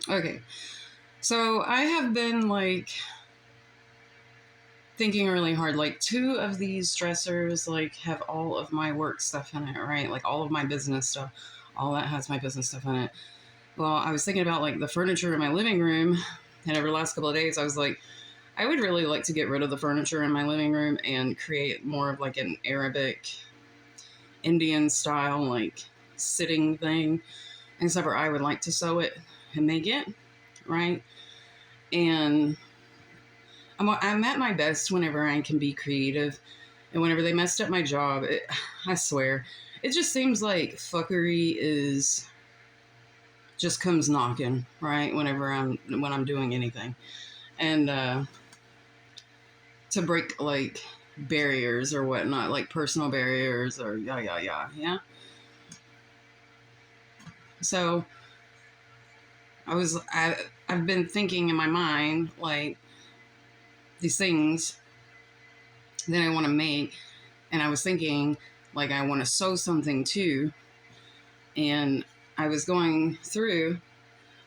Okay. So I have been like thinking really hard. Like two of these dressers like have all of my work stuff in it, right? Like all of my business stuff. All that has my business stuff in it. Well, I was thinking about like the furniture in my living room, and over the last couple of days, I was like, I would really like to get rid of the furniture in my living room and create more of like an Arabic Indian style like sitting thing. Except for I would like to sew it and make it, right? And I'm at my best whenever I can be creative. And whenever they messed up my job, I swear, it just seems like fuckery is just comes knocking, right? When I'm doing anything. And to break like barriers or whatnot, like personal barriers or yeah. So I've been thinking in my mind like these things that I want to make, and I was thinking like I want to sew something too, and I was going through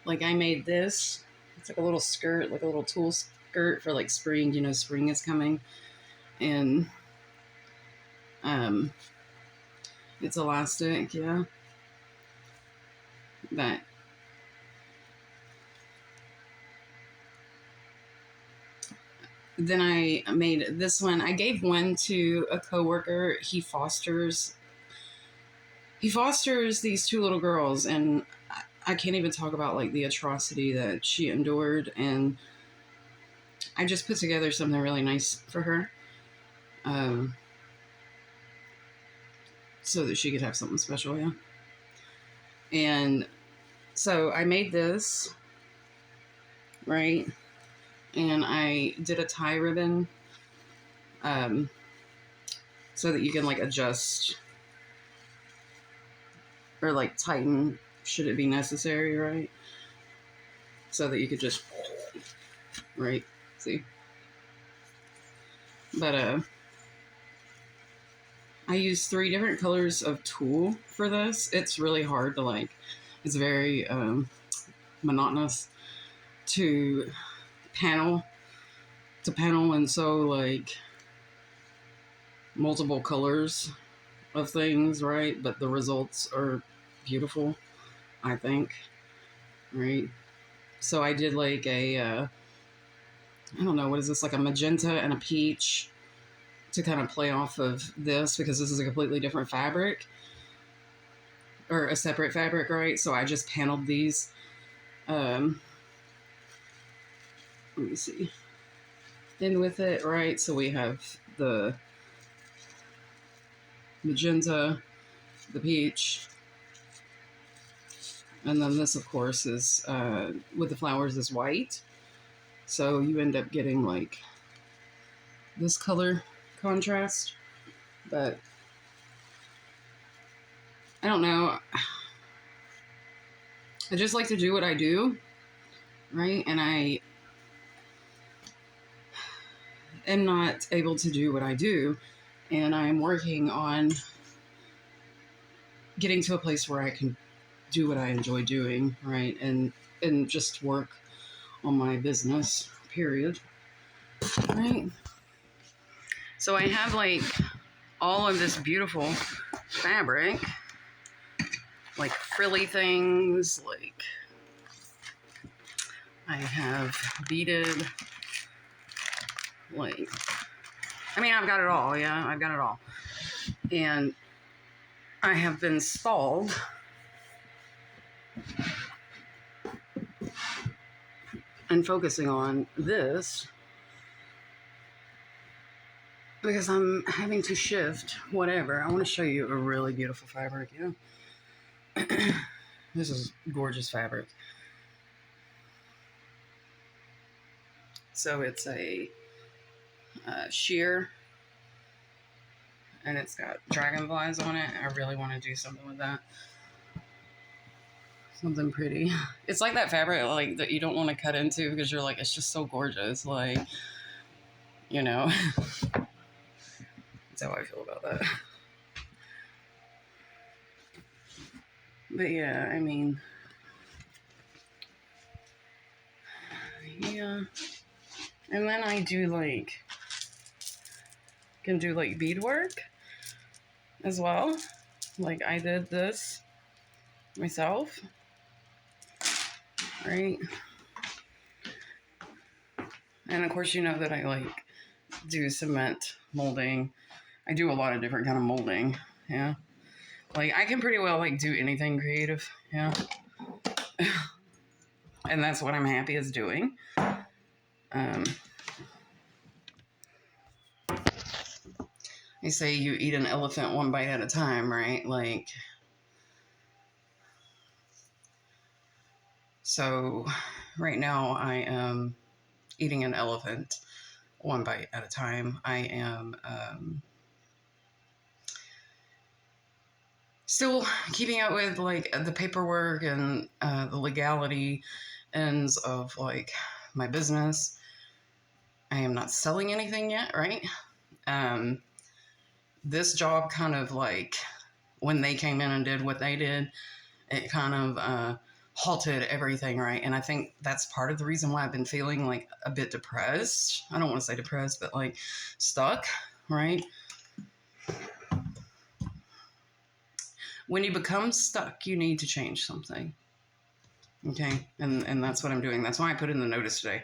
like I made this. It's like a little skirt, like a little tulle skirt for like spring. You know, spring is coming, and um, it's elastic, yeah. But then I made this one. I gave one to a coworker. He fosters these two little girls, and I can't even talk about like the atrocity that she endured. And I just put together something really nice for her, um, so that she could have something special, yeah. And so I made this, right? And I did a tie ribbon, um, so that you can like adjust or like tighten should it be necessary, right? So that you could just, right? See? But I used 3 different colors of tulle for this. It's really hard to like, it's very monotonous to panel and sew like multiple colors of things, right? But the results are beautiful, I think, right? So I did like I don't know, what is this, like a magenta and a peach to kind of play off of this because this is a completely different fabric or a separate fabric, right? So I just paneled these. Um, let me see. In with it, right? So we have the magenta, the peach, and then this, of course, is with the flowers is white. So you end up getting like this color contrast. But I don't know. I just like to do what I do, right? And I am not able to do what I do. And I'm working on getting to a place where I can do what I enjoy doing, right? And just work on my business, period. Right? So I have like all of this beautiful fabric, like frilly things, like I have beaded, like, I mean, I've got it all, yeah, I've got it all. And I have been stalled and focusing on this because I'm having to shift whatever. I want to show you a really beautiful fabric, yeah. This is gorgeous fabric. So it's a sheer, and it's got dragonflies on it. I really want to do something with that. Something pretty. It's like that fabric like that you don't want to cut into because you're like, it's just so gorgeous. Like, you know. That's how I feel about that. But yeah, I mean, Yeah. And then I do can do beadwork as well. Like I did this myself, right? And of course, you know that I do cement molding. I do a lot of different kind of molding. Yeah. Like I can pretty well do anything creative. Yeah. And that's what I'm happy as doing. They say you eat an elephant one bite at a time, right? So right now I am eating an elephant one bite at a time. I am still keeping up with the paperwork and the legality ends of my business. I am not selling anything yet, right? This job kind of when they came in and did what they did, it kind of halted everything, right? And I think that's part of the reason why I've been feeling a bit depressed. I don't want to say depressed, but stuck, right? When you become stuck, you need to change something. Okay, and that's what I'm doing. That's why I put in the notice today.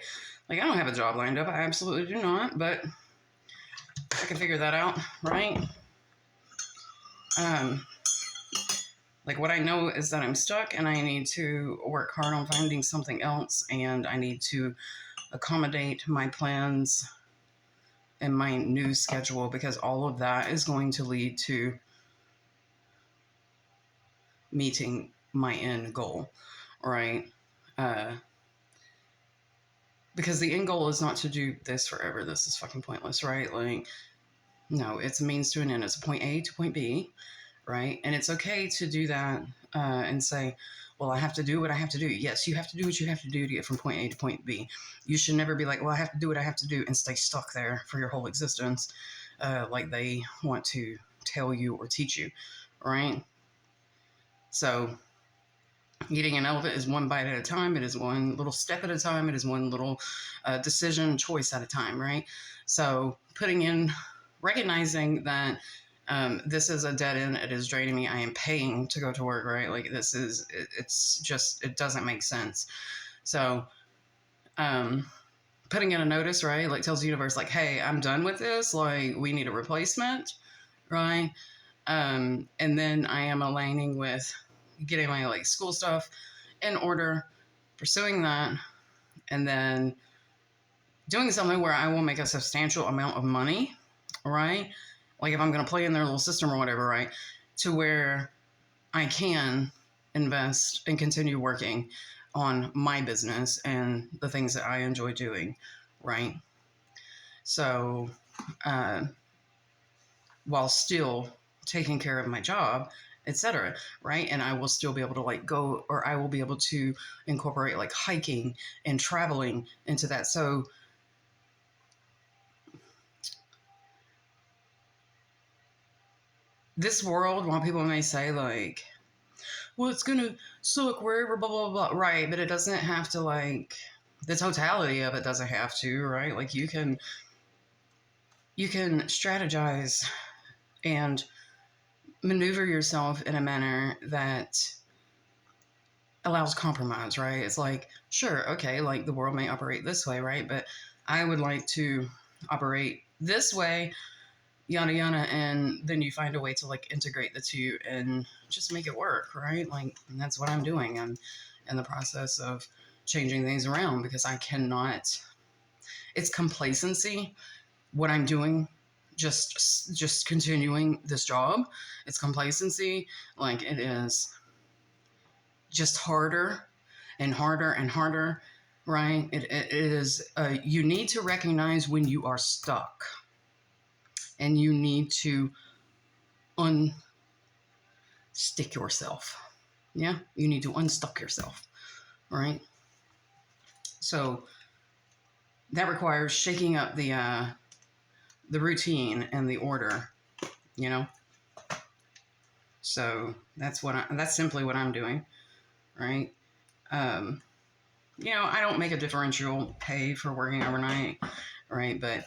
I don't have a job lined up. I absolutely do not, but I can figure that out, right? What I know is that I'm stuck and I need to work hard on finding something else, and I need to accommodate my plans and my new schedule, because all of that is going to lead to meeting my end goal, right? Because the end goal is not to do this forever. This is fucking pointless, right? No, it's a means to an end. It's a point A to point B, right? And it's okay to do that and say, well, I have to do what I have to do. Yes, you have to do what you have to do to get from point A to point B. You should never be well, I have to do what I have to do and stay stuck there for your whole existence, like they want to tell you or teach you, right? So eating an elephant is one bite at a time. It is one little step at a time. It is one little decision choice at a time, right? So recognizing that this is a dead end. It is draining me. I am paying to go to work, right? It doesn't make sense. So putting in a notice, right? Tells the universe, hey, I'm done with this. We need a replacement, right? And then I am aligning with getting my school stuff in order, pursuing that, and then doing something where I will make a substantial amount of money, right? If I'm going to play in their little system or whatever, right? To where I can invest and continue working on my business and the things that I enjoy doing, right? So, while still taking care of my job, etc., right? And I will still be able to go, or I will be able to incorporate hiking and traveling into that. So this world, while people may say well, it's gonna suck wherever, blah blah blah, right? But it doesn't have to the totality of it doesn't have to, right? You can strategize and maneuver yourself in a manner that allows compromise, right? It's sure, okay, the world may operate this way, right? But I would like to operate this way, yada yada, and then you find a way to integrate the two and just make it work, right? And that's what I'm doing. I'm in the process of changing things around because I cannot. It's complacency. What I'm doing, just continuing this job. It's complacency. It is just harder and harder and harder, right? It is. You need to recognize when you are stuck. And you need to unstick yourself. Yeah, you need to unstuck yourself, right? So that requires shaking up the routine and the order, you know. So that's simply what I'm doing, right? I don't make a differential pay for working overnight, right? But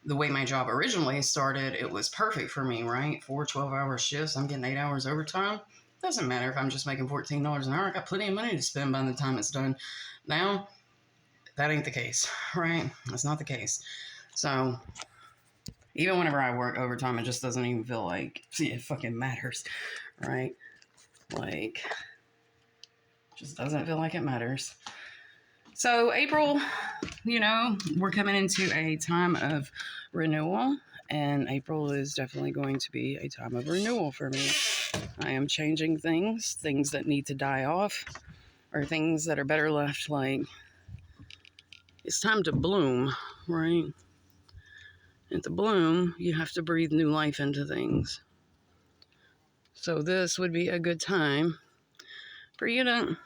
the way my job originally started, it was perfect for me, right? 4 12-hour shifts. I'm getting 8 hours overtime. Doesn't matter if I'm just making $14 an hour. I got plenty of money to spend by the time it's done. Now, that ain't the case, right? That's not the case. So, even whenever I work overtime, it just doesn't even feel like it fucking matters, right? Like, just doesn't feel like it matters. So, April, we're coming into a time of renewal, and April is definitely going to be a time of renewal for me. I am changing things that need to die off, or things that are better left like it's time to bloom, right? And to bloom, you have to breathe new life into things. So this would be a good time for you to...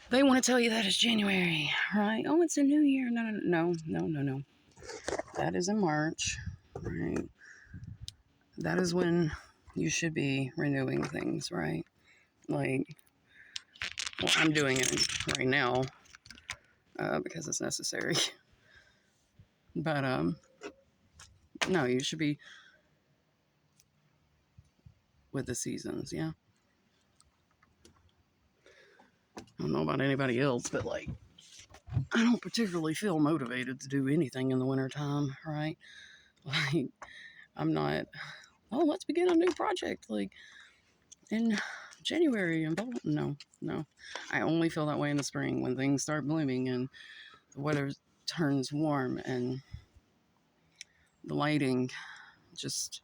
They want to tell you that it's January, right? Oh, it's a new year. No. That is in March, right? That is when you should be renewing things, right? Like, well, I'm doing it right now because it's necessary. But no, you should be with the seasons, yeah. I don't know about anybody else, but like, I don't particularly feel motivated to do anything in the wintertime, right? Like, I'm not, oh, let's begin a new project, like, in January. And no. I only feel that way in the spring when things start blooming and the weather turns warm and the lighting just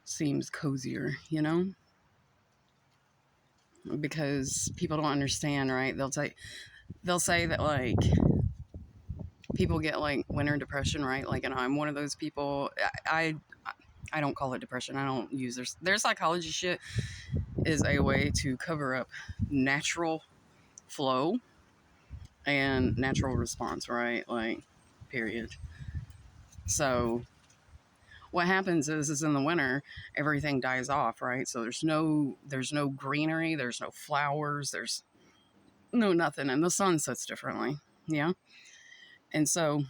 seems cozier, because people don't understand, right? They'll say that like people get like winter depression, right? Like, and I'm one of those people. I don't call it depression. I don't use their psychology shit is a way to cover up natural flow and natural response, right? Like, period. So what happens is in the winter everything dies off, right? So there's no greenery, there's no flowers, there's no nothing, and the sun sets differently, yeah. And so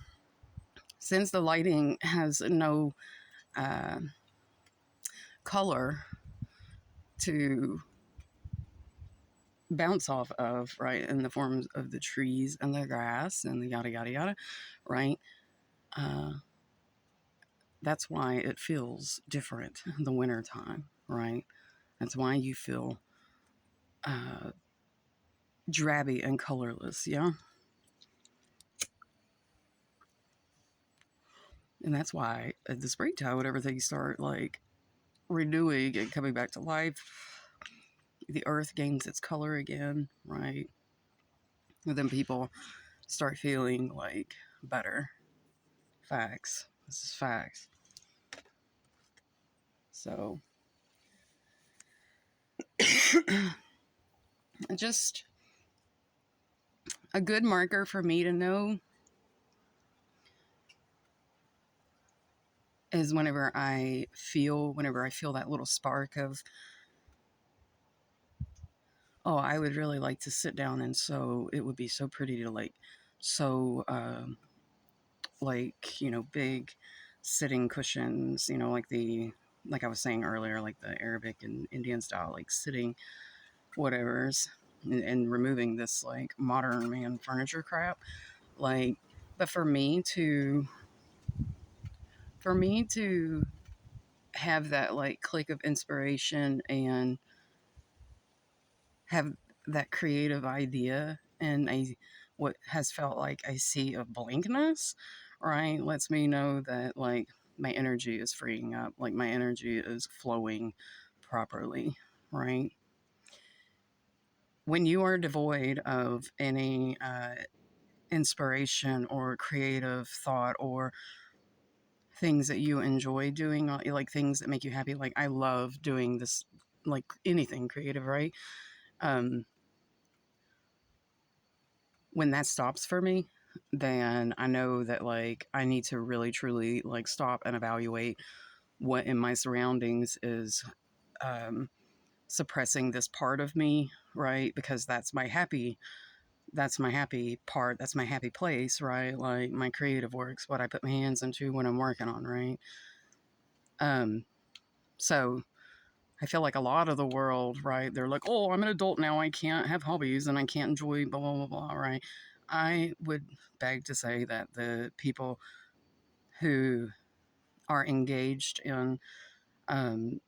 since the lighting has no uh, color to bounce off of, right, in the forms of the trees and the grass and the yada yada yada, right, that's why it feels different in the winter time, right? That's why you feel drabby and colorless, yeah. And that's why at the springtime, when everything start like renewing and coming back to life, the earth gains its color again, right? And then people start feeling like better. Facts. This is facts. So just a good marker for me to know is whenever I feel that little spark of, oh, I would really like to sit down and sew. It would be so pretty to like sew, like, big sitting cushions, like I was saying earlier, like the Arabic and Indian style, like sitting whatevers, and removing this like modern man furniture crap. Like, but for me to have that like click of inspiration and have that creative idea and what has felt like a sea of blankness, right, lets me know that like my energy is freeing up, like my energy is flowing properly, right? When you are devoid of any inspiration or creative thought or things that you enjoy doing, like things that make you happy, like I love doing this, like anything creative, right? um when that stops for me, then I know that like I need to really truly like stop and evaluate what in my surroundings is um suppressing this part of me, right? Because that's my happy part, that's my happy place, right? Like my creative works, what I put my hands into when I'm working on, right? Um, so I feel like a lot of the world, right? They're like, oh, I'm an adult now. I can't have hobbies and I can't enjoy blah, blah, blah, blah, right? I would beg to say that the people who are engaged in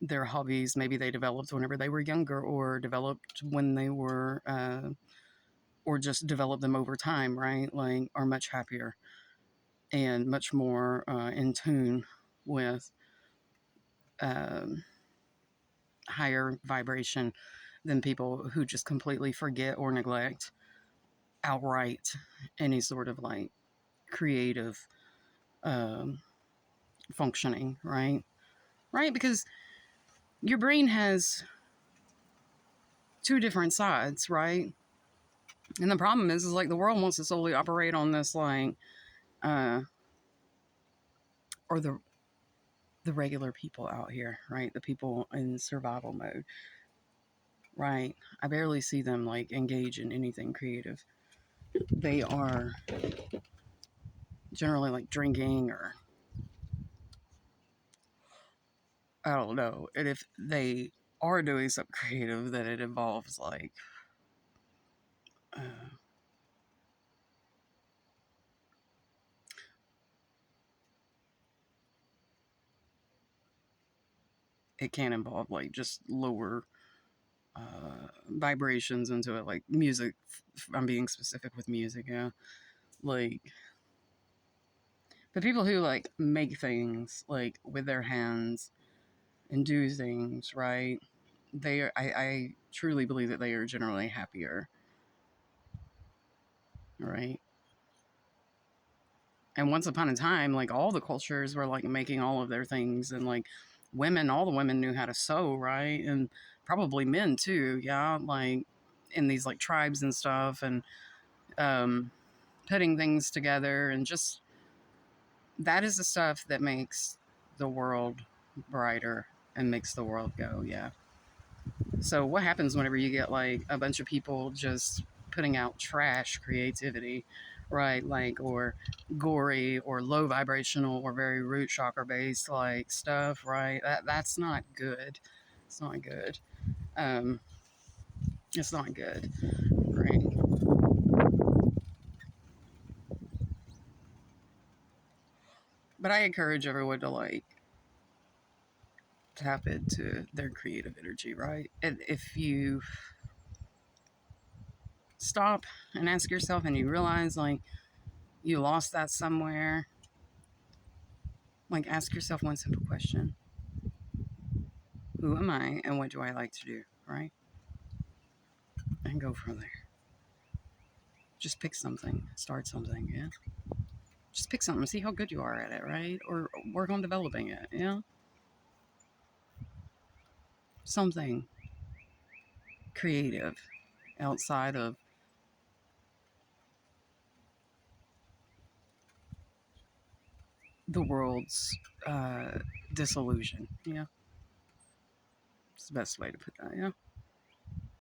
their hobbies, maybe they developed whenever they were younger or developed when they were, or just developed them over time, right? Like, are much happier and much more in tune with um, higher vibration than people who just completely forget or neglect outright any sort of like creative um, functioning, right? Right? Because your brain has two different sides, right? And the problem is like the world wants to solely operate on this, like, uh, or the regular people out here, right? The people in survival mode, right? I barely see them like engage in anything creative. They are generally like drinking or I don't know. And if they are doing something creative, then it involves like uh, it can involve like just lower vibrations into it, like music. I'm being specific with music, yeah. Like the people who like make things like with their hands and do things, right? They are, I truly believe that they are generally happier, right? And once upon a time, like all the cultures were like making all of their things, and like women, all the women knew how to sew, right? And probably men too, yeah. Like in these like tribes and stuff, and um, putting things together, and just that is the stuff that makes the world brighter and makes the world go, yeah. So what happens whenever you get like a bunch of people just putting out trash creativity, right? Like or gory or low vibrational or very root chakra based like stuff, right? That's not good. It's not good. Um, it's not good, right? But I encourage everyone to like tap into their creative energy, right? And if you stop and ask yourself and you realize like you lost that somewhere, like ask yourself one simple question: who am I and what do I like to do, right? And go from there. Just pick something, start something, yeah? Just pick something, see how good you are at it, right? Or work on developing it, yeah? Something creative outside of the world's uh, disillusion, yeah? It's the best way to put that, yeah?